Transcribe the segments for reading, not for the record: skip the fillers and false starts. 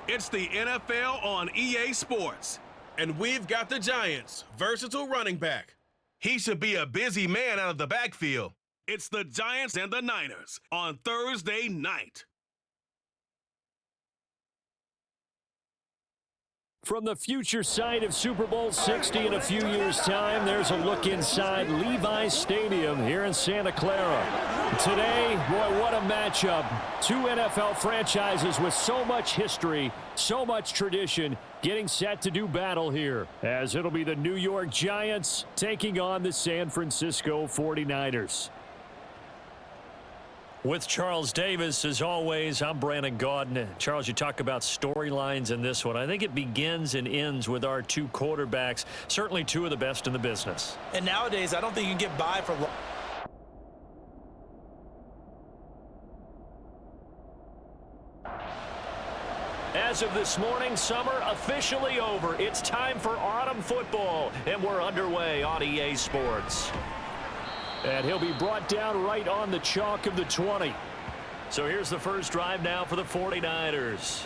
It's the NFL on EA Sports. And we've got the Giants' versatile running back. He should be a busy man out of the backfield. It's the Giants and the Niners on Thursday night. From the future site of Super Bowl 60 in a few years' time, there's a look inside Levi's Stadium here in Santa Clara. Today, boy, what a matchup. Two NFL franchises with so much history, so much tradition, getting set to do battle here, as it'll be the New York Giants taking on the San Francisco 49ers. With Charles Davis, as always, I'm Brandon Gaudin. Charles, you talk about storylines in this one. I think it begins and ends with our two quarterbacks, certainly two of the best in the business. And nowadays, I don't think you can get by for long. As of this morning, summer officially over. It's time for autumn football, and we're underway on EA Sports. And he'll be brought down right on the chalk of the 20. So here's the first drive now for the 49ers.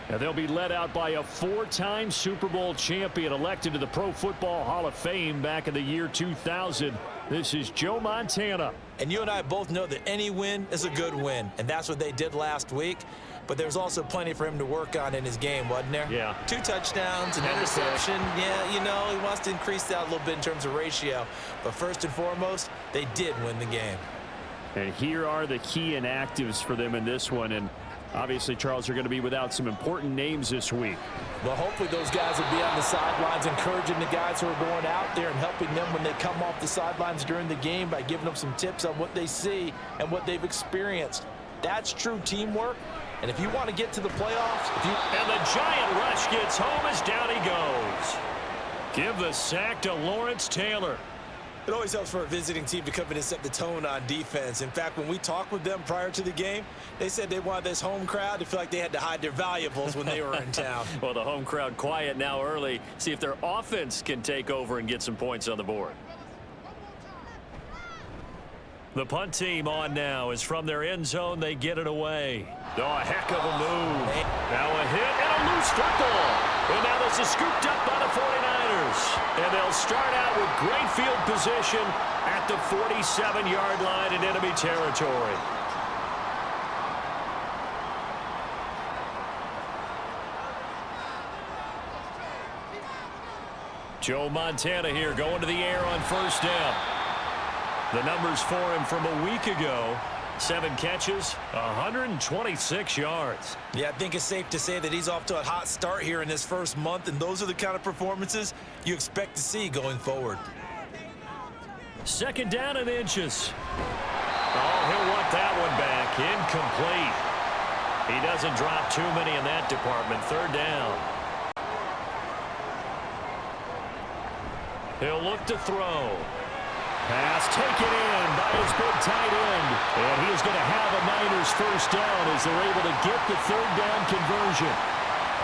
And they'll be led out by a four-time Super Bowl champion elected to the Pro Football Hall of Fame back in the year 2000. This is Joe Montana. And you and I both know that any win is a good win, and that's what they did last week. But there's also plenty for him to work on in his game, wasn't there? Yeah. 2 touchdowns, an interception. Yeah, you know, he wants to increase that a little bit in terms of ratio. But first and foremost, they did win the game. And here are the key inactives for them in this one. And obviously, Charles, are going to be without some important names this week. Well, hopefully those guys will be on the sidelines encouraging the guys who are going out there and helping them when they come off the sidelines during the game by giving them some tips on what they see and what they've experienced. That's true teamwork. And if you want to get to the playoffs, and the giant rush gets home as down he goes. Give the sack to Lawrence Taylor. It always helps for a visiting team to come in and set the tone on defense. In fact, when we talked with them prior to the game, they said they wanted this home crowd to feel like they had to hide their valuables when they were in town. Well, the home crowd quiet now early. See if their offense can take over and get some points on the board. The punt team on now is from their end zone. They get it away. Oh, a heck of a move. Now a hit and a loose football. And now this is scooped up by the 49ers. And they'll start out with great field position at the 47-yard line in enemy territory. Joe Montana here going to the air on first down. The numbers for him from a week ago, 7 catches, 126 yards. Yeah, I think it's safe to say that he's off to a hot start here in this first month, and those are the kind of performances you expect to see going forward. Second down and inches. Oh, he'll want that one back. Incomplete. He doesn't drop too many in that department. Third down. He'll look to throw. Pass taken in by his big tight end. And he is going to have a Niners first down as they're able to get the third down conversion.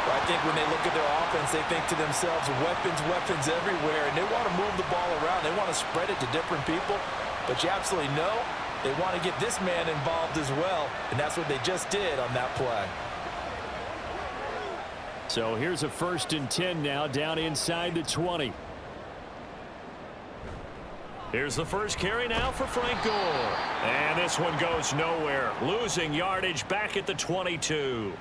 Well, I think when they look at their offense, they think to themselves, weapons everywhere, and they want to move the ball around. They want to spread it to different people. But you absolutely know they want to get this man involved as well, and that's what they just did on that play. So here's a 1st and 10 now down inside the 20. Here's the first carry now for Frank Gore. And this one goes nowhere. Losing yardage back at the 22.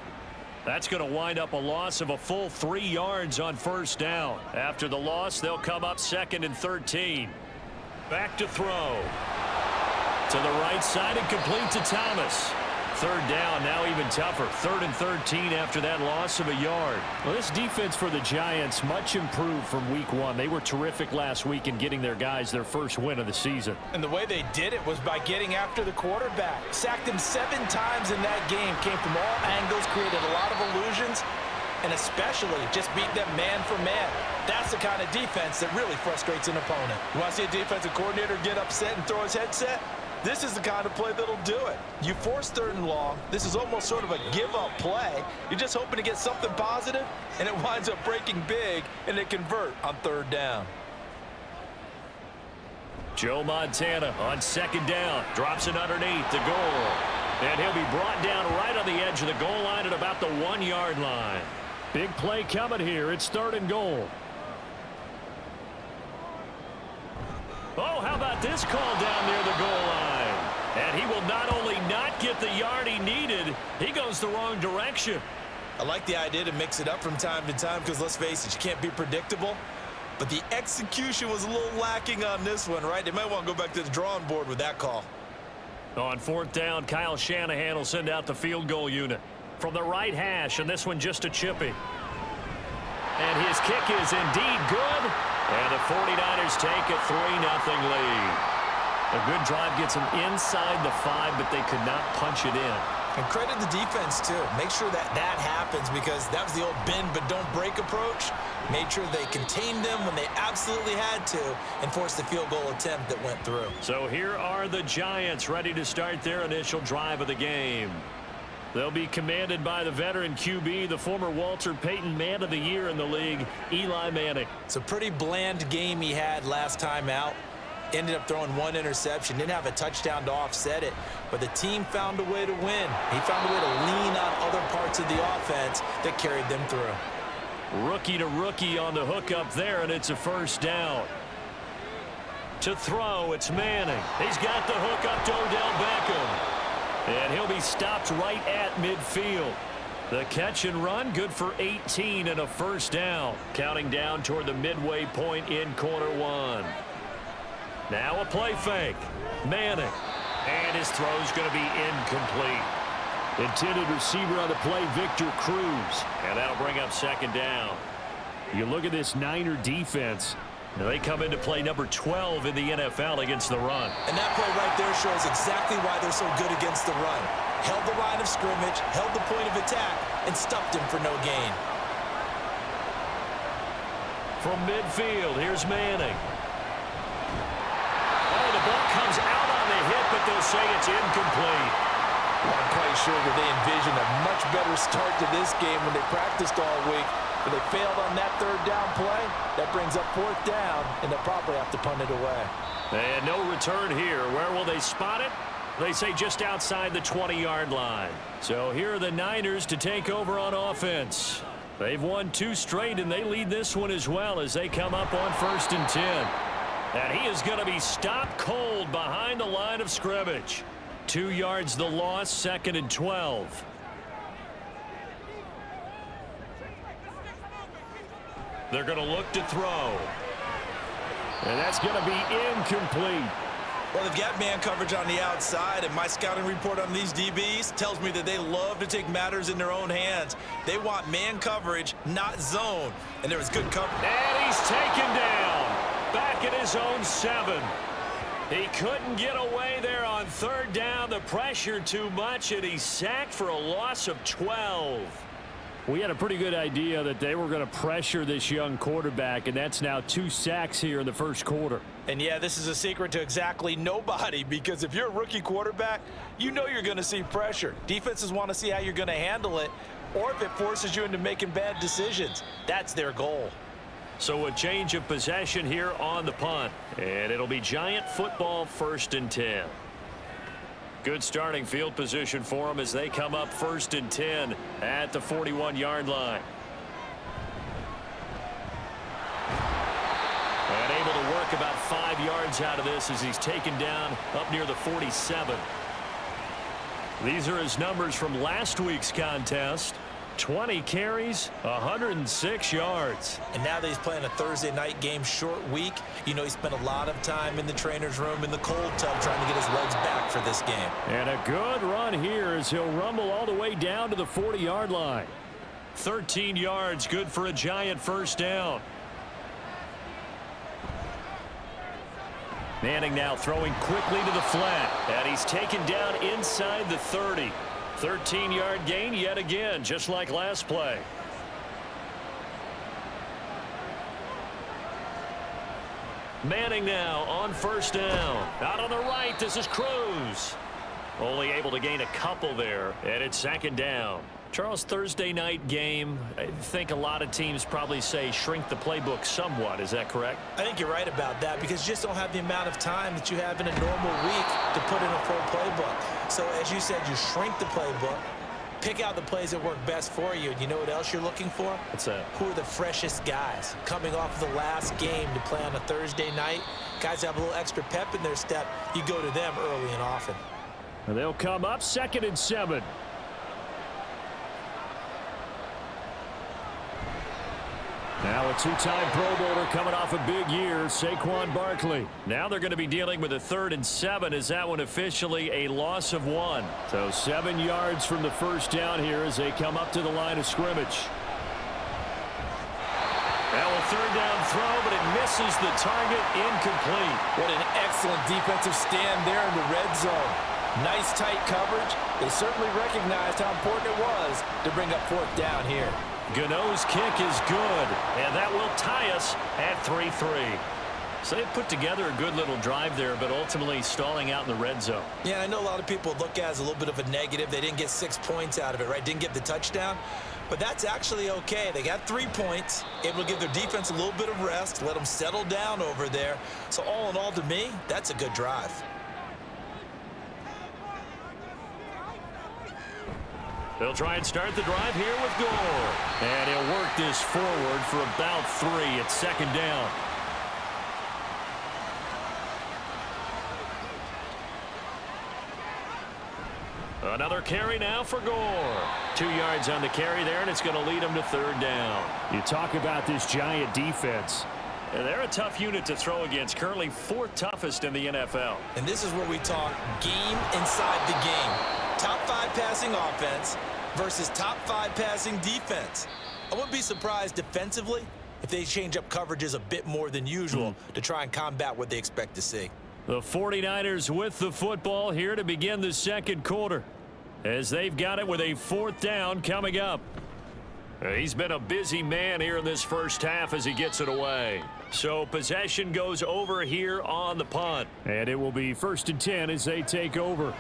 That's going to wind up a loss of a full 3 yards on first down. After the loss, they'll come up 2nd and 13. Back to throw. To the right side and complete to Thomas. Third down, now even tougher. 3rd and 13 after that loss of a yard. Well, this defense for the Giants, much improved from week 1. They were terrific last week in getting their guys their first win of the season. And the way they did it was by getting after the quarterback. Sacked him 7 times in that game. Came from all angles, created a lot of illusions, and especially just beat them man for man. That's the kind of defense that really frustrates an opponent. You want to see a defensive coordinator get upset and throw his headset? This is the kind of play that'll do it. You force 3rd and long. This is almost sort of a give-up play. You're just hoping to get something positive, and it winds up breaking big, and they convert on 3rd down. Joe Montana on 2nd down. Drops it underneath the goal. And he'll be brought down right on the edge of the goal line at about the 1-yard line. Big play coming here. It's 3rd and goal. Oh, how about this call down near the goal line? And he will not only not get the yard he needed, he goes the wrong direction. I like the idea to mix it up from time to time because, let's face it, you can't be predictable. But the execution was a little lacking on this one, right? They might want to go back to the drawing board with that call. On 4th down, Kyle Shanahan will send out the field goal unit from the right hash, and this one just a chippy. And his kick is indeed good, and the 49ers take a 3-0 lead. A good drive gets them inside the 5, but they could not punch it in. And credit the defense, too. Make sure that happens because that was the old bend but don't break approach. Made sure they contained them when they absolutely had to and forced the field goal attempt that went through. So here are the Giants ready to start their initial drive of the game. They'll be commanded by the veteran QB, the former Walter Payton Man of the Year in the league, Eli Manning. It's a pretty bland game he had last time out. Ended up throwing 1 interception, didn't have a touchdown to offset it, but the team found a way to win. He found a way to lean on other parts of the offense that carried them through. Rookie to rookie on the hook up there, and it's a 1st down. To throw, it's Manning. He's got the hook up to Odell Beckham. And he'll be stopped right at midfield. The catch and run, good for 18 and a 1st down. Counting down toward the midway point in quarter 1. Now a play fake. Manning. And his throw's going to be incomplete. Intended receiver on the play, Victor Cruz. And that'll bring up 2nd down. You look at this Niner defense. Now they come into play number 12 in the NFL against the run. And that play right there shows exactly why they're so good against the run. Held the line of scrimmage, held the point of attack, and stuffed him for no gain. From midfield, here's Manning. Oh, the ball comes out on the hit, but they'll say it's incomplete. I'm quite sure that they envisioned a much better start to this game when they practiced all week. But they failed on that 3rd down play. That brings up 4th down, and they'll probably have to punt it away. And no return here. Where will they spot it? They say just outside the 20-yard line. So here are the Niners to take over on offense. They've won 2 straight, and they lead this one as well as they come up on 1st and 10. And he is going to be stopped cold behind the line of scrimmage. 2 yards the loss, 2nd and 12. They're going to look to throw. And that's going to be incomplete. Well, they've got man coverage on the outside, and my scouting report on these DBs tells me that they love to take matters in their own hands. They want man coverage, not zone. And there was good coverage. And he's taken down. Back at his own 7. He couldn't get away there on 3rd down. The pressure too much, and he's sacked for a loss of 12. We had a pretty good idea that they were going to pressure this young quarterback, and that's now 2 sacks here in the 1st quarter. And yeah, this is a secret to exactly nobody, because if you're a rookie quarterback, you know you're going to see pressure. Defenses want to see how you're going to handle it, or if it forces you into making bad decisions. That's their goal. So a change of possession here on the punt, and it'll be Giant football 1st and 10. Good starting field position for them as they come up 1st and 10 at the 41-yard line. And able to work about 5 yards out of this as he's taken down up near the 47. These are his numbers from last week's contest. 20 carries, 106 yards. And now that he's playing a Thursday night game, short week, you know he spent a lot of time in the trainer's room in the cold tub trying to get his legs back for this game. And a good run here as he'll rumble all the way down to the 40-yard line. 13 yards, good for a Giant 1st down. Manning now throwing quickly to the flat, and he's taken down inside the 30. 13-yard gain yet again, just like last play. Manning now on 1st down. Out on the right, this is Cruz. Only able to gain a couple there, and it's 2nd down. Charles, Thursday night game, I think a lot of teams probably say shrink the playbook somewhat. Is that correct? I think you're right about that because you just don't have the amount of time that you have in a normal week to put in a full playbook. So as you said, you shrink the playbook, pick out the plays that work best for you. And you know what else you're looking for? What's that? Who are the freshest guys coming off the last game to play on a Thursday night? Guys have a little extra pep in their step. You go to them early and often. And they'll come up 2nd and 7. Now a two-time Pro Bowler coming off a big year, Saquon Barkley. Now they're going to be dealing with a 3rd and 7 as that one officially a loss of 1. So 7 yards from the first down here as they come up to the line of scrimmage. Now a 3rd down throw, but it misses the target, incomplete. What an excellent defensive stand there in the red zone. Nice tight coverage. They certainly recognized how important it was to bring up 4th down here. Gano's kick is good, and that will tie us at 3-3. So they put together a good little drive there, but ultimately stalling out in the red zone. Yeah, I know a lot of people look at it as a little bit of a negative. They didn't get 6 points out of it, right? Didn't get the touchdown. But that's actually okay. They got 3 points, able to give their defense a little bit of rest, let them settle down over there. So all in all, to me, that's a good drive. They'll try and start the drive here with Gore. And he'll work this forward for about 3 at 2nd down. Another carry now for Gore. 2 yards on the carry there, and it's going to lead him to 3rd down. You talk about this Giant defense. And they're a tough unit to throw against, currently 4th toughest in the NFL. And this is where we talk game inside the game. Top 5 passing offense versus top 5 passing defense. I wouldn't be surprised defensively if they change up coverages a bit more than usual to try and combat what they expect to see. The 49ers with the football here to begin the 2nd quarter, as they've got it with a 4th down coming up. He's been a busy man here in this first half as he gets it away. So possession goes over here on the punt. And it will be 1st and 10 as they take over.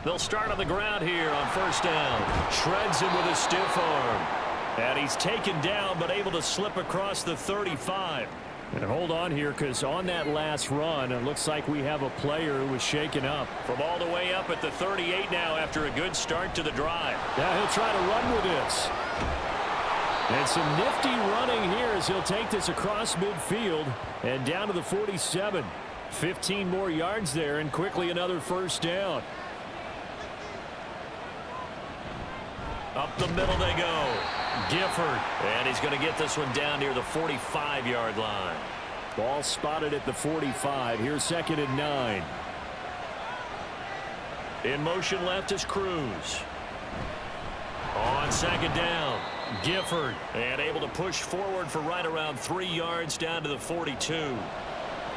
They'll start on the ground here on 1st down. Shreds him with a stiff arm. And he's taken down but able to slip across the 35. And hold on here, because on that last run, it looks like we have a player who was shaken up. From all the way up at the 38 now after a good start to the drive. Yeah, he'll try to run with this. And some nifty running here as he'll take this across midfield and down to the 47. 15 more yards there, and quickly another 1st down. Up the middle they go. Gifford. And he's going to get this one down near the 45-yard line. Ball spotted at the 45. Here's 2nd and 9. In motion left is Cruz. On 2nd down, Gifford. And able to push forward for right around 3 yards down to the 42.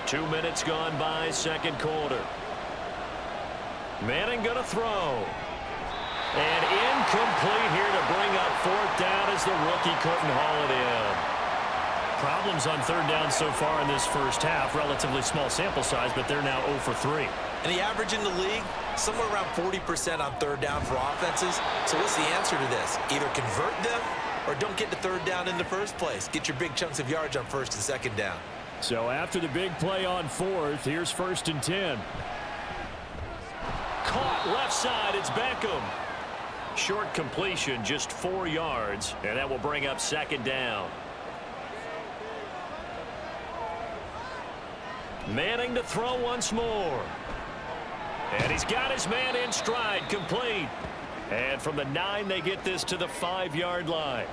2 minutes gone by, 2nd quarter. Manning going to throw. And incomplete here to bring up 4th down as the rookie couldn't haul it in. Problems on 3rd down so far in this first half. Relatively small sample size, but they're now 0 for 3. And the average in the league, somewhere around 40% on 3rd down for offenses. So what's the answer to this? Either convert them or don't get the 3rd down in the first place. Get your big chunks of yards on 1st and 2nd down. So after the big play on 4th, here's 1st and 10. Caught left side, it's Beckham. Short completion, just 4 yards, and that will bring up 2nd down. Manning to throw once more. And he's got his man in stride, complete. And from the 9, they get this to the 5-yard line.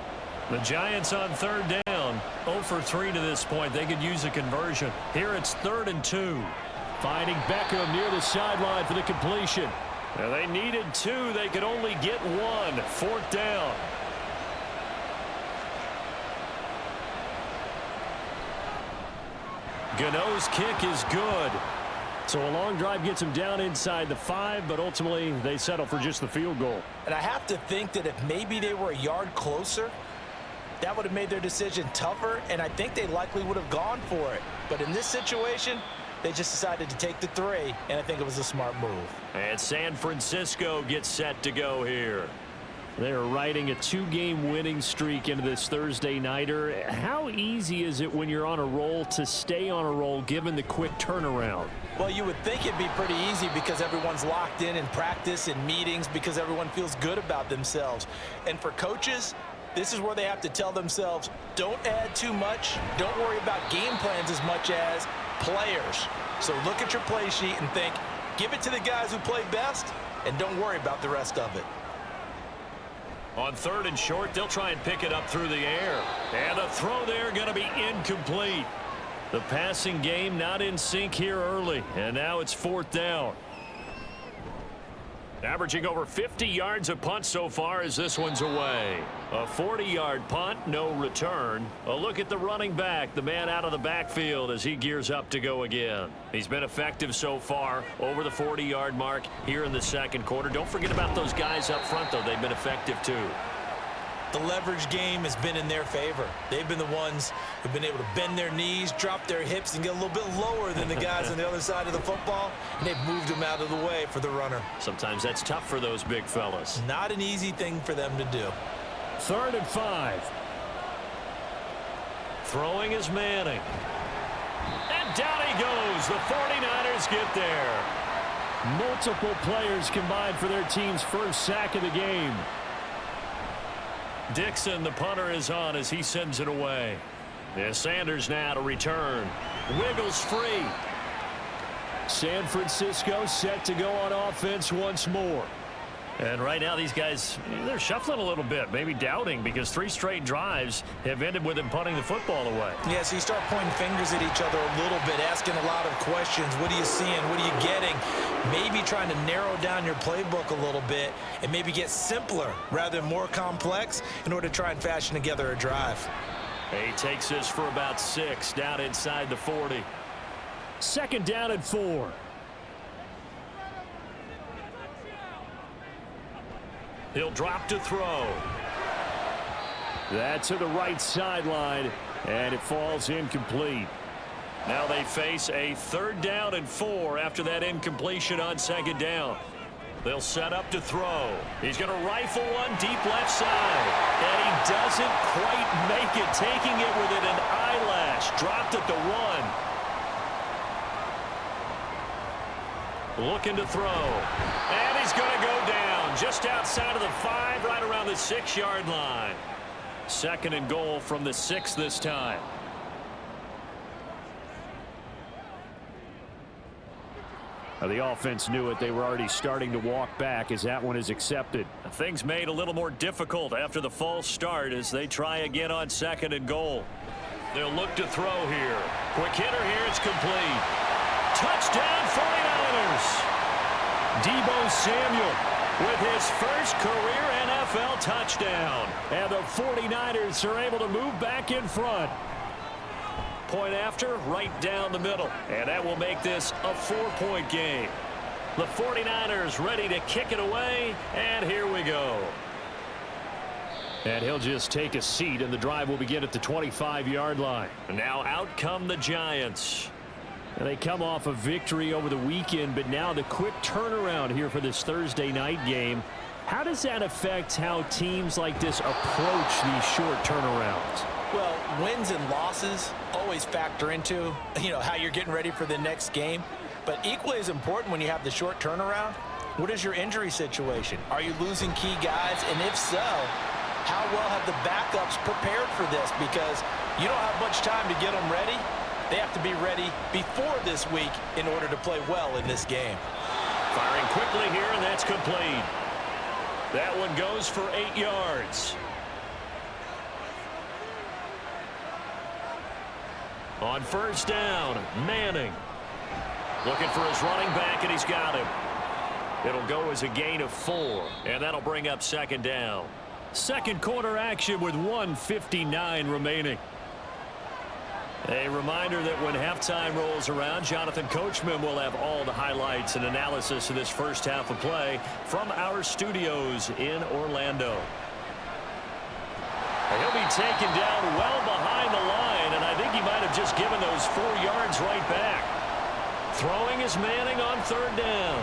The Giants on 3rd down, 0 for 3 to this point. They could use a conversion. Here it's 3rd and 2. Finding Beckham near the sideline for the completion. Now they needed 2. They could only get 1. 4th down. Gano's kick is good. So a long drive gets him down inside the 5, but ultimately they settle for just the field goal. And I have to think that if maybe they were a yard closer, that would have made their decision tougher, and I think they likely would have gone for it. But in this situation, they just decided to take the 3, and I think it was a smart move. And San Francisco gets set to go here. They're riding a 2-game winning streak into this Thursday nighter. How easy is it when you're on a roll to stay on a roll given the quick turnaround? Well, you would think it'd be pretty easy because everyone's locked in practice and meetings because everyone feels good about themselves. And for coaches, this is where they have to tell themselves, don't add too much. Don't worry about game plans as much as players. So look at your play sheet and think, give it to the guys who play best and don't worry about the rest of it. On 3rd and short, they'll try and pick it up through the air. And the throw there going to be incomplete. The passing game not in sync here early. And now it's 4th down. Averaging over 50 yards a punt so far as this one's away. A 40-yard punt, no return. A look at the running back, the man out of the backfield as he gears up to go again. He's been effective so far over the 40-yard mark here in the second quarter. Don't forget about those guys up front, though. They've been effective, too. The leverage game has been in their favor. They've been the ones who've been able to bend their knees, drop their hips, and get a little bit lower than the guys on the other side of the football, and they've moved them out of the way for the runner. Sometimes that's tough for those big fellas. Not an easy thing for them to do. 3rd and 5. Throwing is Manning. And down he goes. The 49ers get there. Multiple players combined for their team's first sack of the game. Dixon, the punter, is on as he sends it away. Yeah, Sanders now to return. Wiggles free. San Francisco set to go on offense once more. And right now these guys, they're shuffling a little bit, maybe doubting, because 3 straight drives have ended with them punting the football away. Yeah, so you start pointing fingers at each other a little bit, asking a lot of questions. What are you seeing? What are you getting? Maybe trying to narrow down your playbook a little bit and maybe get simpler rather than more complex in order to try and fashion together a drive. He takes this for about 6 down inside the 40. 2nd down and 4. He'll drop to throw. That's to the right sideline, and it falls incomplete. Now they face a 3rd down and 4 after that incompletion on 2nd down. They'll set up to throw. He's going to rifle one deep left side, and he doesn't quite make it, taking it within an eyelash. Dropped at the 1. Looking to throw. And he's going to go down just outside of the 5, right around the 6-yard line. 2nd and goal from the 6 this time. The offense knew it. They were already starting to walk back as that one is accepted. Things made a little more difficult after the false start as they try again on 2nd and goal. They'll look to throw here. Quick hitter here. It's complete. Touchdown 49ers. Deebo Samuel with his first career NFL touchdown. And the 49ers are able to move back in front. Point after, right down the middle. And that will make this a 4-point game. The 49ers ready to kick it away. And here we go. And he'll just take a seat, and the drive will begin at the 25-yard line. And now out come the Giants. And they come off a victory over the weekend, but now the quick turnaround here for this Thursday night game. How does that affect how teams like this approach these short turnarounds? Well, wins and losses always factor into, how you're getting ready for the next game. But equally as important when you have the short turnaround, what is your injury situation? Are you losing key guys? And if so, how well have the backups prepared for this? Because you don't have much time to get them ready. They have to be ready before this week in order to play well in this game. Firing quickly here, and that's complete. That one goes for 8 yards. On 1st down, Manning. Looking for his running back, and he's got him. It'll go as a gain of 4, and that'll bring up 2nd down. Second quarter action with 1:59 remaining. A reminder that when halftime rolls around, Jonathan Coachman will have all the highlights and analysis of this first half of play from our studios in Orlando. He'll be taken down well behind the line, and I think he might have just given those 4 yards right back. Throwing is Manning on 3rd down.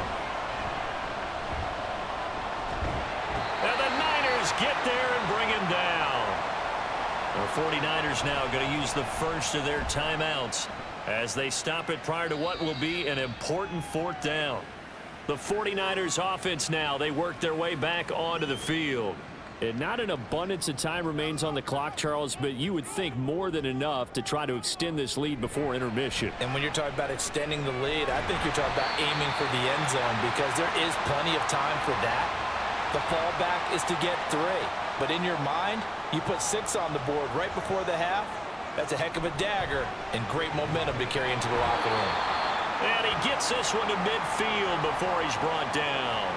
And the Niners get there and bring him down. The 49ers now going to use the first of their timeouts as they stop it prior to what will be an important fourth down. The 49ers offense now, they work their way back onto the field. And not an abundance of time remains on the clock, Charles, but you would think more than enough to try to extend this lead before intermission. And when you're talking about extending the lead, I think you're talking about aiming for the end zone because there is plenty of time for that. The fallback is to get 3. But in your mind, you put 6 on the board right before the half. That's a heck of a dagger and great momentum to carry into the locker room. And he gets this one to midfield before he's brought down.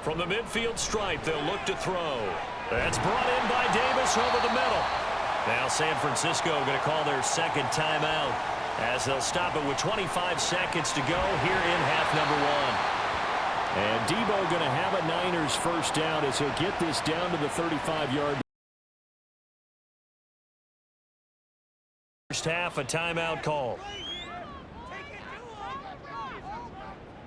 From the midfield stripe, they'll look to throw. That's brought in by Davis over the middle. Now San Francisco going to call their second timeout as they'll stop it with 25 seconds to go here in half number 1. And Debo going to have a Niners first down as he'll get this down to the 35-yard. First half, a timeout call.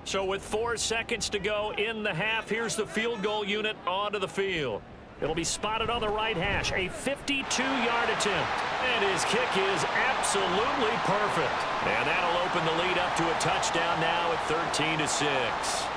So with 4 seconds to go in the half, here's the field goal unit onto the field. It'll be spotted on the right hash, a 52-yard attempt. And his kick is absolutely perfect. And that'll open the lead up to a touchdown now at 13-6.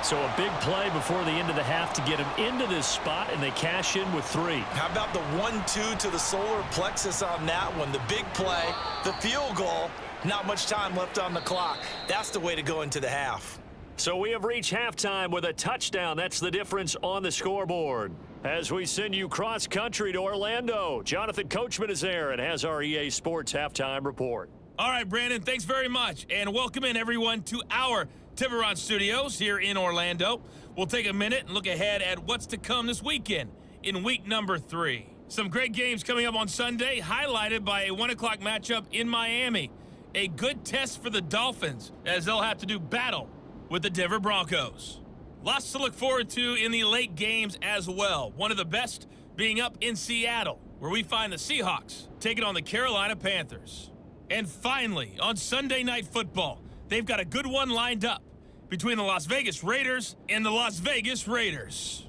So a big play before the end of the half to get him into this spot, and they cash in with 3. How about the 1-2 to the solar plexus on that one? The big play, the field goal, not much time left on the clock. That's the way to go into the half. So we have reached halftime with a touchdown. That's the difference on the scoreboard. As we send you cross-country to Orlando, Jonathan Coachman is there and has our EA Sports halftime report. All right, Brandon, thanks very much. And welcome in, everyone, to our Tiburon Studios here in Orlando. We'll take a minute and look ahead at what's to come this weekend in week number 3. Some great games coming up on Sunday, highlighted by a 1 o'clock matchup in Miami. A good test for the Dolphins as they'll have to do battle with the Denver Broncos. Lots to look forward to in the late games as well. One of the best being up in Seattle, where we find the Seahawks taking on the Carolina Panthers. And finally, on Sunday Night Football, they've got a good one lined up between the Las Vegas Raiders and the Las Vegas Raiders.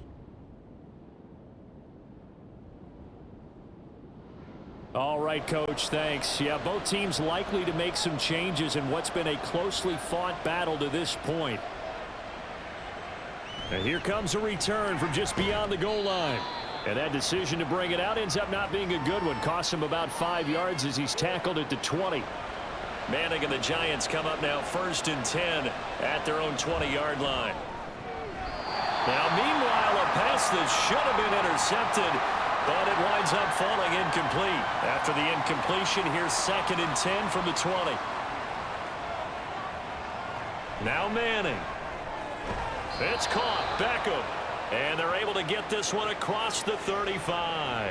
All right, Coach, thanks. Yeah, both teams likely to make some changes in what's been a closely fought battle to this point. And here comes a return from just beyond the goal line. And that decision to bring it out ends up not being a good one. Costs him about 5 yards as he's tackled at the 20. Manning and the Giants come up now 1st and 10 at their own 20-yard line. Now, meanwhile, a pass that should have been intercepted, but it winds up falling incomplete. After the incompletion, here's 2nd and 10 from the 20. Now Manning. It's caught. Beckham. And they're able to get this one across the 35.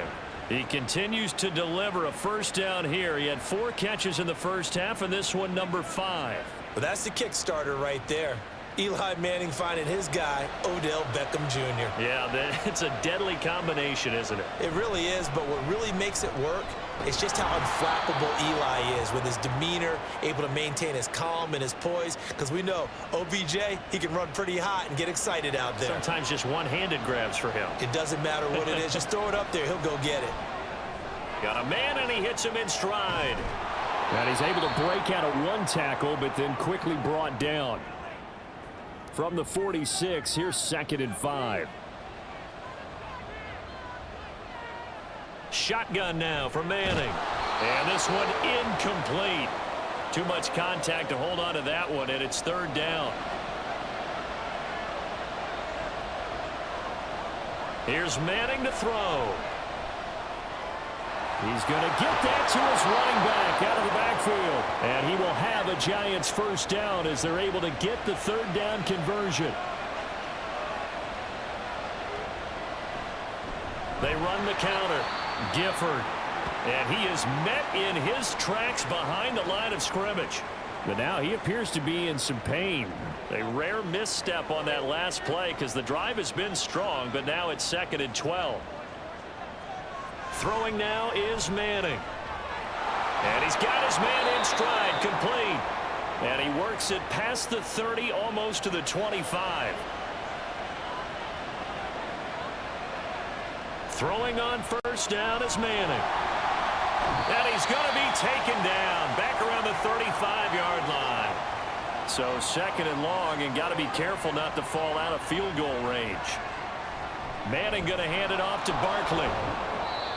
He continues to deliver a first down here. He had 4 catches in the first half, and this one number 5. Well, that's the kick starter right there. Eli Manning finding his guy, Odell Beckham Jr. Yeah, it's a deadly combination, isn't it? It really is, but what really makes it work is just how unflappable Eli is with his demeanor, able to maintain his calm and his poise, because we know OBJ, he can run pretty hot and get excited out there. Sometimes just one-handed grabs for him. It doesn't matter what it is. Just throw it up there. He'll go get it. Got a man, and he hits him in stride. And he's able to break out of 1 tackle, but then quickly brought down. From the 46, here's 2nd and 5. Shotgun now for Manning. And this one incomplete. Too much contact to hold on to that one, and it's 3rd down. Here's Manning to throw. He's going to get that to his running back out of the backfield. And he will have a Giants first down as they're able to get the 3rd down conversion. They run the counter. Gifford. And he is met in his tracks behind the line of scrimmage. But now he appears to be in some pain. A rare misstep on that last play because the drive has been strong, but now it's 2nd and 12. Throwing now is Manning. And he's got his man in stride, complete. And he works it past the 30, almost to the 25. Throwing on first down is Manning. And he's going to be taken down back around the 35-yard line. So second and long, and got to be careful not to fall out of field goal range. Manning going to hand it off to Barkley.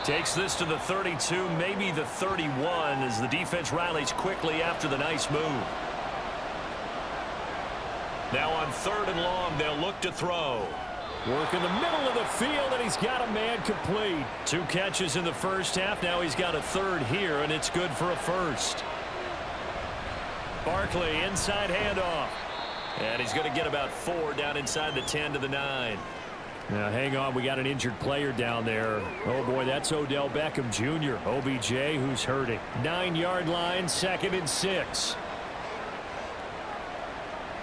Takes this to the 32, maybe the 31, as the defense rallies quickly after the nice move. Now on third and long, they'll look to throw. Work in the middle of the field, and he's got a man complete. 2 catches in the first half. Now he's got a third here, and it's good for a first. Barkley, inside handoff. And he's going to get about 4 down inside the 10 to the 9. Now, hang on. We got an injured player down there. Oh, boy, that's Odell Beckham Jr. OBJ, who's hurting. 9-yard line, 2nd and 6.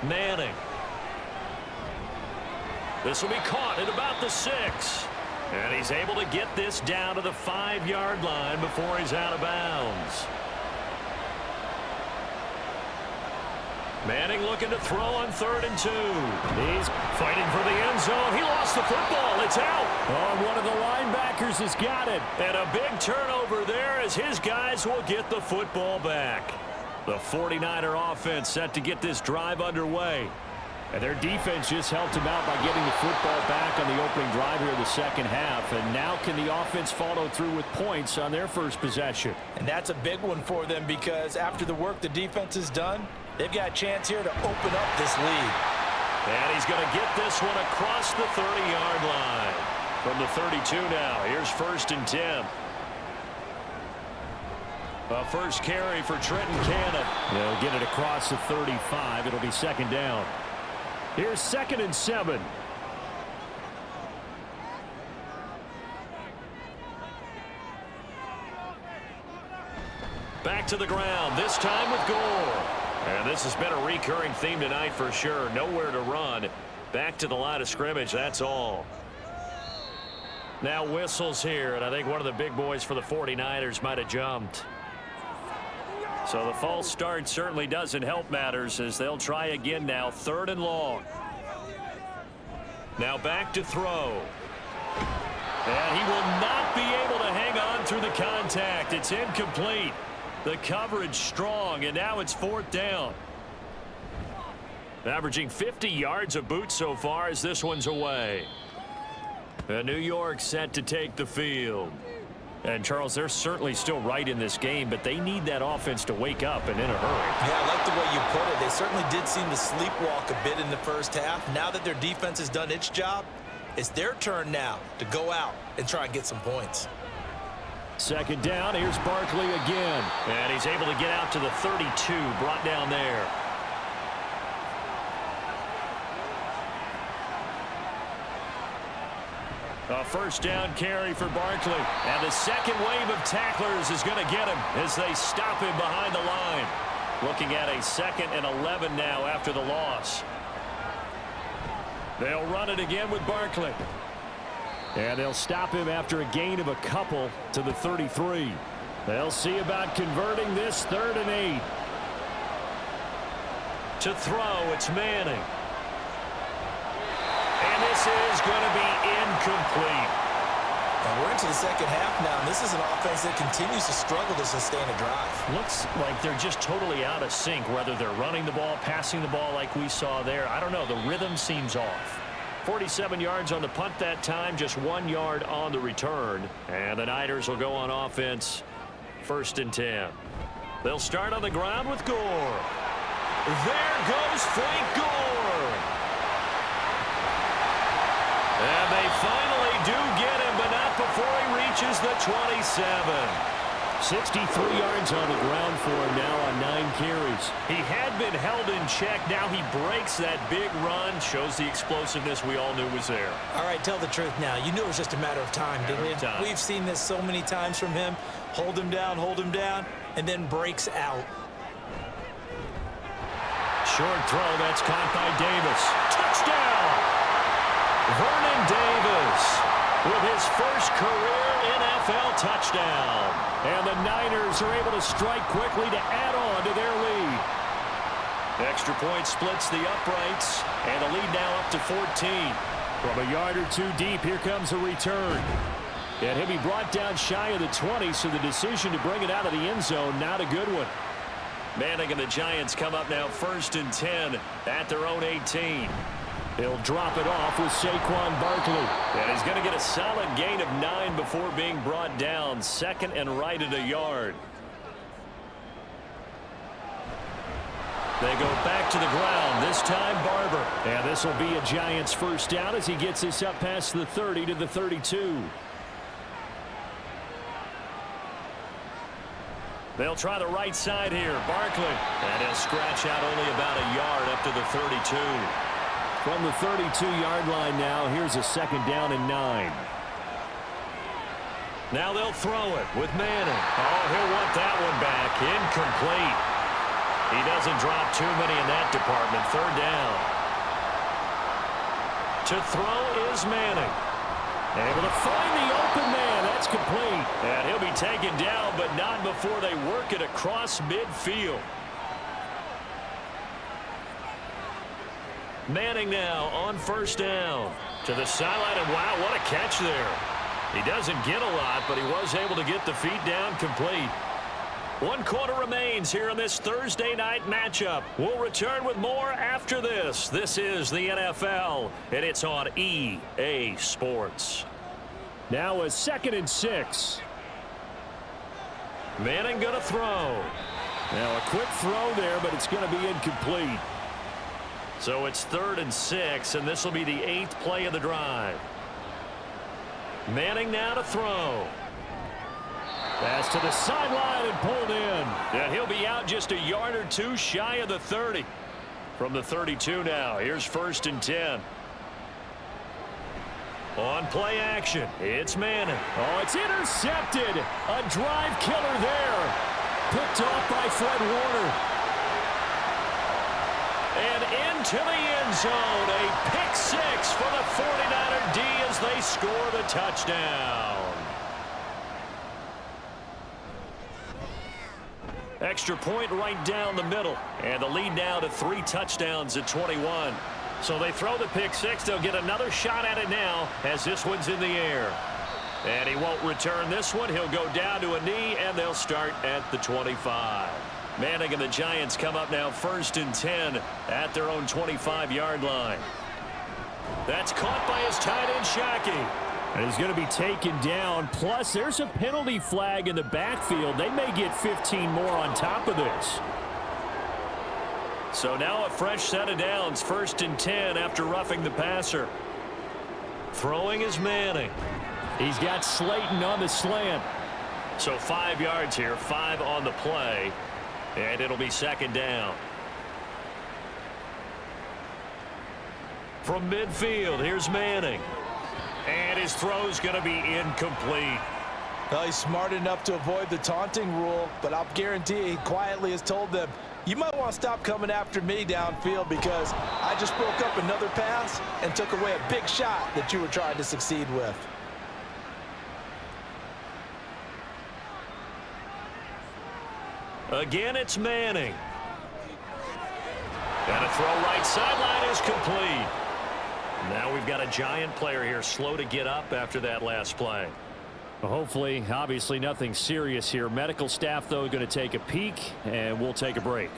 Manning. This will be caught at about the 6. And he's able to get this down to the 5-yard line before he's out of bounds. Manning looking to throw on 3rd and 2. He's fighting for the end zone. He lost the football. It's out. Oh, one of the linebackers has got it. And a big turnover there as his guys will get the football back. The 49er offense set to get this drive underway. And their defense just helped him out by getting the football back on the opening drive here in the second half. And now can the offense follow through with points on their first possession? And that's a big one for them because after the work the defense has done, they've got a chance here to open up this lead. And he's going to get this one across the 30-yard line. From the 32 now, here's 1st and 10. A first carry for Trenton Cannon. They'll get it across the 35. It'll be 2nd down. Here's 2nd and 7. Back to the ground, this time with Gore. And this has been a recurring theme tonight for sure. Nowhere to run. Back to the line of scrimmage, that's all. Now whistles here, and I think one of the big boys for the 49ers might have jumped. So the false start certainly doesn't help matters as they'll try again now, 3rd and long. Now back to throw. And he will not be able to hang on through the contact. It's incomplete. The coverage strong, and now it's 4th down. Averaging 50 yards a boot so far as this one's away. And New York set to take the field. And, Charles, they're certainly still right in this game, but they need that offense to wake up and in a hurry. Yeah, I like the way you put it. They certainly did seem to sleepwalk a bit in the first half. Now that their defense has done its job, it's their turn now to go out and try and get some points. 2nd down, here's Barkley again. And he's able to get out to the 32, brought down there. A first down carry for Barkley. And the second wave of tacklers is going to get him as they stop him behind the line. Looking at a 2nd and 11 now after the loss. They'll run it again with Barkley. And they'll stop him after a gain of a couple to the 33. They'll see about converting this 3rd and 8. To throw, it's Manning. And this is going to be incomplete. And we're into the second half now, and this is an offense that continues to struggle to sustain a drive. Looks like they're just totally out of sync, whether they're running the ball, passing the ball like we saw there. I don't know. The rhythm seems off. 47 yards on the punt that time, just 1 yard on the return. And the Niners will go on offense, 1st and 10. They'll start on the ground with Gore. There goes Frank Gore. And they finally do get him, but not before he reaches the 27. 63 yards on the ground for him now on 9 carries. He had been held in check. Now he breaks that big run. Shows the explosiveness we all knew was there. All right, tell the truth now. You knew it was just a matter of time, didn't you? Time. We've seen this so many times from him. Hold him down, and then breaks out. Short throw, that's caught by Davis. Touchdown! Vernon Davis with his first career NFL touchdown. And the Niners are able to strike quickly to add on to their lead. Extra point splits the uprights, and the lead now up to 14. From a yard or two deep, here comes a return. And he'll be brought down shy of the 20, so the decision to bring it out of the end zone, not a good one. Manning and the Giants come up now 1st and 10 at their own 18. He'll drop it off with Saquon Barkley. And he's going to get a solid gain of 9 before being brought down. 2nd and right at a yard. They go back to the ground, this time Barber. And this will be a Giants first down as he gets this up past the 30 to the 32. They'll try the right side here. Barkley. And he'll scratch out only about a yard up to the 32. From the 32-yard line now, here's a 2nd down and 9. Now they'll throw it with Manning. Oh, he'll want that one back. Incomplete. He doesn't drop too many in that department. 3rd down. To throw is Manning. Able to find the open man. That's complete. And he'll be taken down, but not before they work it across midfield. Manning now on 1st down. To the sideline, and wow, what a catch there. He doesn't get a lot, but he was able to get the feet down complete. 1 quarter remains here in this Thursday night matchup. We'll return with more after this. This is the NFL, and it's on EA Sports. Now a 2nd and 6. Manning going to throw. Now a quick throw there, but it's going to be incomplete. So it's 3rd and 6, and this will be the 8th play of the drive. Manning now to throw. Pass to the sideline and pulled in. And he'll be out just a yard or two shy of the 30. From the 32 now, here's 1st and 10. On play action, it's Manning. Oh, it's intercepted. A drive killer there. Picked off by Fred Warner. And into the end zone, a pick 6 for the 49er D as they score the touchdown. Extra point right down the middle. And the lead now to 3 touchdowns at 21. So they throw the pick 6. They'll get another shot at it now as this one's in the air. And he won't return this one. He'll go down to a knee, and they'll start at the 25. Manning and the Giants come up now 1st and 10 at their own 25-yard line. That's caught by his tight end, Shockey. And he's going to be taken down. Plus, there's a penalty flag in the backfield. They may get 15 more on top of this. So now a fresh set of downs. 1st and 10 after roughing the passer. Throwing is Manning. He's got Slayton on the slant. So 5 yards here, 5 on the play. And it'll be 2nd down. From midfield, here's Manning. And his throw's going to be incomplete. Well, he's smart enough to avoid the taunting rule, but I'll guarantee he quietly has told them, you might want to stop coming after me downfield because I just broke up another pass and took away a big shot that you were trying to succeed with. Again, it's Manning. And a throw right sideline is complete. Now we've got a Giant player here slow to get up after that last play. Well, hopefully, obviously nothing serious here. Medical staff, though, going to take a peek, and we'll take a break.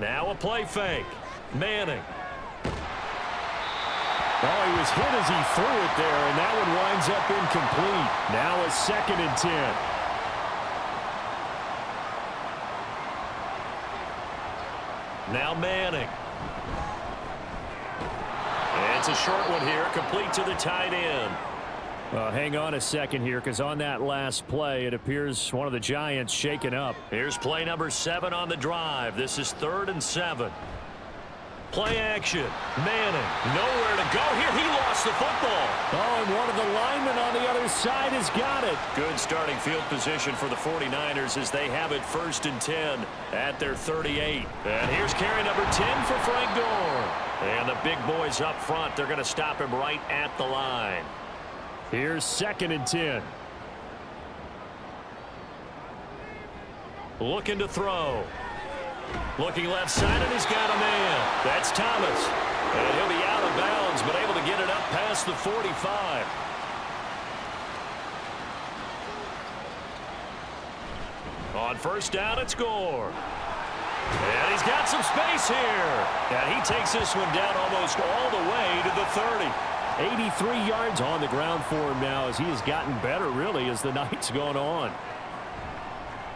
Now a play fake. Manning. Oh, he was hit as he threw it there, and that one winds up incomplete. Now a 2nd and 10. Now Manning. It's a short one here, complete to the tight end. Well, hang on a second here, because on that last play, it appears one of the Giants shaken up. Here's play number 7 on the drive. This is 3rd and 7. Play action. Manning, nowhere to go here. He lost the football. Oh, and one of the linemen on the other side has got it. Good starting field position for the 49ers as they have it 1st and 10 at their 38. And here's carry number 10 for Frank Gore. And the big boys up front, they're going to stop him right at the line. Here's 2nd and 10. Looking to throw. Looking left side, and he's got a man. That's Thomas. And he'll be out of bounds, but able to get it up past the 45. On first down, it's Gore. And he's got some space here. And he takes this one down almost all the way to the 30. 83 yards on the ground for him now as he has gotten better, really, as the night's gone on.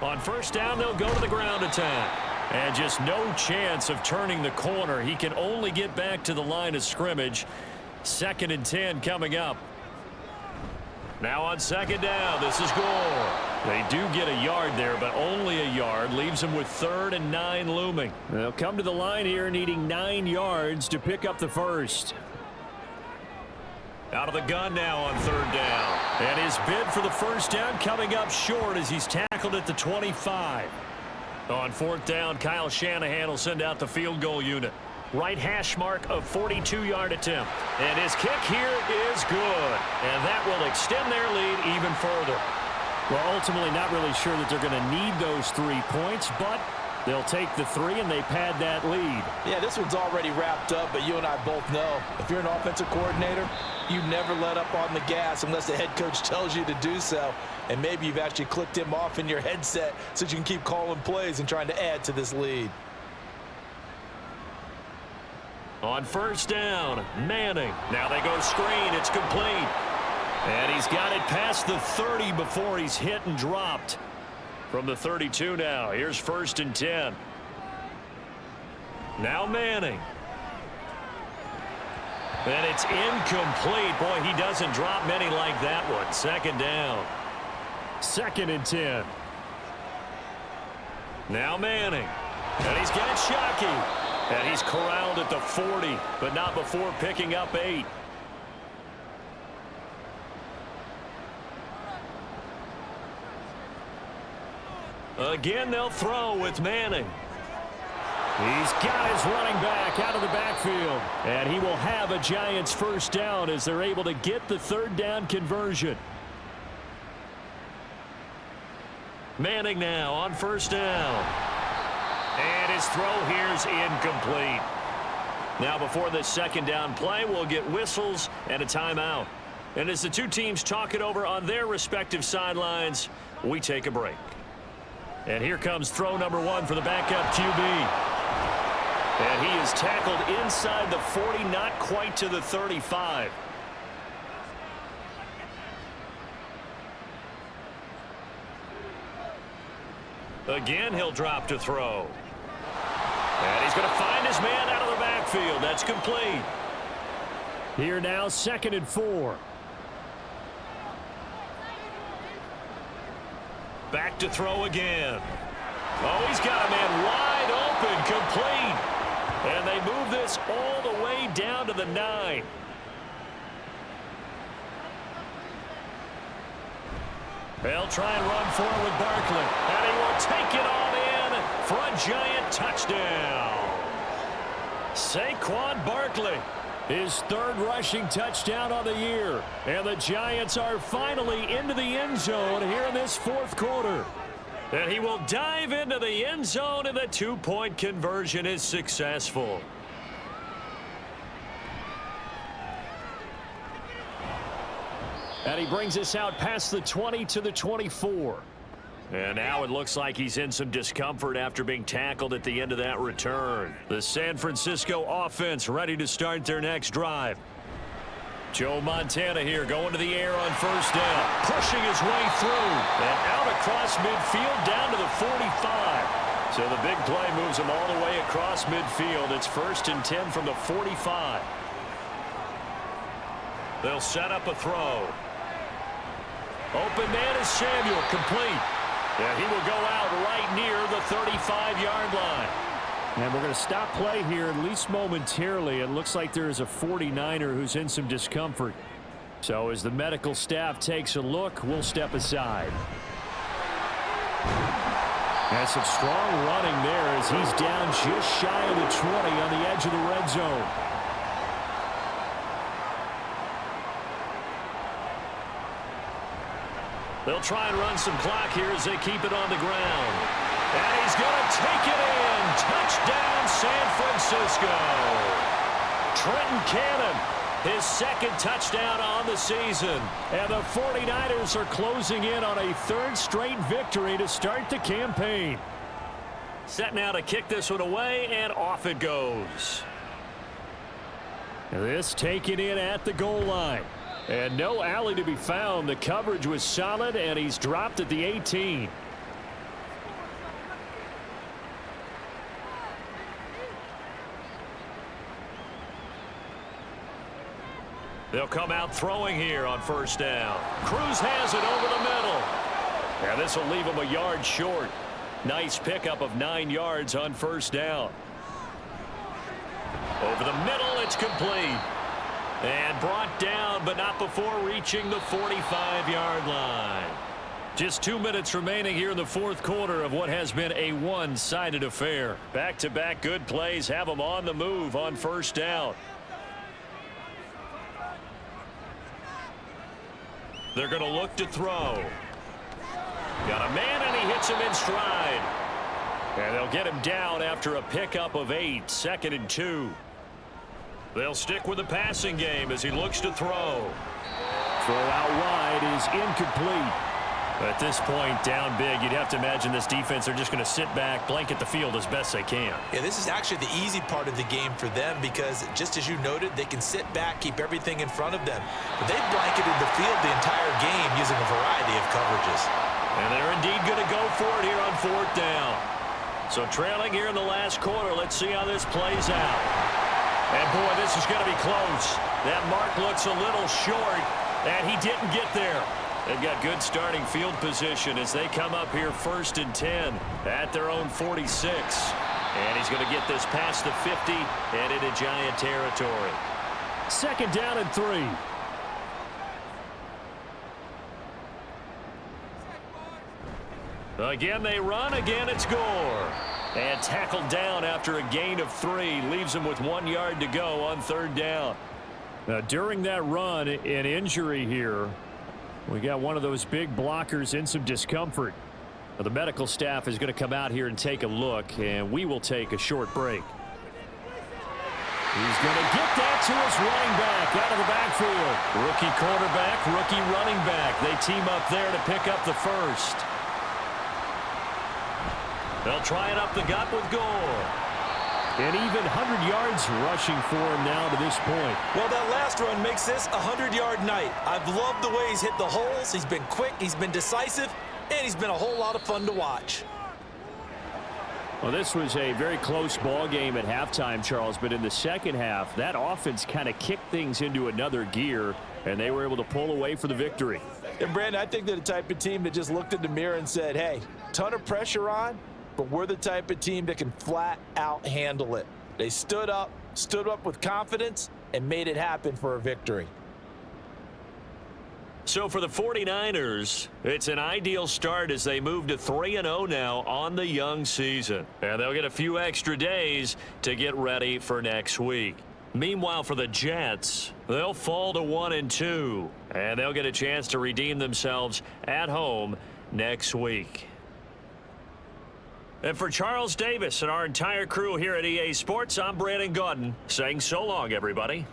On first down, they'll go to the ground attack. And just no chance of turning the corner. He can only get back to the line of scrimmage. 2nd and 10 coming up. Now on second down, this is Gore. They do get a yard there, but only a yard. Leaves them with 3rd and 9 looming. They'll come to the line here needing 9 yards to pick up the first. Out of the gun now on 3rd down. And his bid for the first down coming up short as he's tackled at the 25. On 4th down, Kyle Shanahan will send out the field goal unit. Right hash mark of 42-yard attempt. And his kick here is good. And that will extend their lead even further. Well, ultimately not really sure that they're going to need those 3 points, but they'll take the 3 and they pad that lead. Yeah, this one's already wrapped up, but you and I both know if you're an offensive coordinator, you never let up on the gas unless the head coach tells you to do so. And maybe you've actually clicked him off in your headset so you can keep calling plays and trying to add to this lead. On first down, Manning. Now they go screen. It's complete. And he's got it past the 30 before he's hit and dropped. From the 32 now. Here's 1st and 10. Now Manning. And it's incomplete. Boy, he doesn't drop many like that one. 2nd down. 2nd and 10. Now Manning. And he's got Shockey. And he's corralled at the 40, but not before picking up 8. Again, they'll throw with Manning. He's got his running back out of the backfield. And he will have a Giants first down as they're able to get the 3rd down conversion. Manning now on first down. And his throw here's incomplete. Now before this 2nd down play, we'll get whistles and a timeout. And as the two teams talk it over on their respective sidelines, we take a break. And here comes throw number 1 for the backup QB. And he is tackled inside the 40, not quite to the 35. Again, he'll drop to throw. And he's going to find his man out of the backfield. That's complete. Here now, 2nd and 4. Back to throw again. Oh, he's got a man wide open, complete. And they move this all the way down to the 9. They'll try and run forward with Barkley. And he will take it all in for a Giant touchdown. Saquon Barkley. His 3rd rushing touchdown of the year. And the Giants are finally into the end zone here in this 4th quarter. And he will dive into the end zone, and the 2-point conversion is successful. And he brings us out past the 20 to the 24. And now it looks like he's in some discomfort after being tackled at the end of that return. The San Francisco offense ready to start their next drive. Joe Montana here going to the air on first down. Pushing his way through. And out across midfield down to the 45. So the big play moves him all the way across midfield. It's 1st and 10 from the 45. They'll set up a throw. Open man is Samuel, complete. And he will go out right near the 35-yard line. And we're going to stop play here, at least momentarily. It looks like there is a 49er who's in some discomfort. So as the medical staff takes a look, we'll step aside. And some strong running there as he's down just shy of the 20 on the edge of the red zone. They'll try and run some clock here as they keep it on the ground. And he's going to take it in. Touchdown! Francisco. Trenton Cannon, his second touchdown on the season. And the 49ers are closing in on a third straight victory to start the campaign. Set now to kick this one away, and off it goes. This taken in at the goal line. And no alley to be found. The coverage was solid, and he's dropped at the 18. They'll come out throwing here on first down. Cruz has it over the middle. And this will leave him a yard short. Nice pickup of 9 yards on first down. Over the middle, it's complete. And brought down, but not before reaching the 45-yard line. Just 2 minutes remaining here in the fourth quarter of what has been a one-sided affair. Back-to-back good plays have them on the move on first down. They're going to look to throw. Got a man, and he hits him in stride. And they'll get him down after a pickup of 8, 2nd and 2. They'll stick with the passing game as he looks to throw. Throw out wide is incomplete. At this point, down big, you'd have to imagine this defense are just going to sit back, blanket the field as best they can. Yeah, this is actually the easy part of the game for them because, just as you noted, they can sit back, keep everything in front of them. But they've blanketed the field the entire game using a variety of coverages. And they're indeed going to go for it here on fourth down. So trailing here in the last quarter, let's see how this plays out. And, boy, this is going to be close. That mark looks a little short, and he didn't get there. They've got good starting field position as they come up here 1st and 10 at their own 46. And he's going to get this past the 50 and into Giant territory. 2nd down and 3. Again they run, again it's Gore. And tackled down after a gain of 3. Leaves him with 1 yard to go on 3rd down. Now, during that run, an injury here. We got one of those big blockers in some discomfort. Now, the medical staff is going to come out here and take a look, and we will take a short break. He's going to get that to his running back out of the backfield. Rookie quarterback, rookie running back. They team up there to pick up the first. They'll try it up the gut with Gore. And even 100 yards rushing for him now to this point. Well, that last run makes this a 100-yard night. I've loved the way he's hit the holes. He's been quick, he's been decisive, and he's been a whole lot of fun to watch. Well, this was a very close ball game at halftime, Charles, but in the second half, that offense kind of kicked things into another gear, and they were able to pull away for the victory. And, Brandon, I think they're the type of team that just looked in the mirror and said, hey, ton of pressure on, but we're the type of team that can flat out handle it. They stood up with confidence, and made it happen for a victory. So for the 49ers, it's an ideal start as they move to 3-0 now on the young season. And they'll get a few extra days to get ready for next week. Meanwhile, for the Jets, they'll fall to 1-2, and they'll get a chance to redeem themselves at home next week. And for Charles Davis and our entire crew here at EA Sports, I'm Brandon Gaudin saying so long, everybody.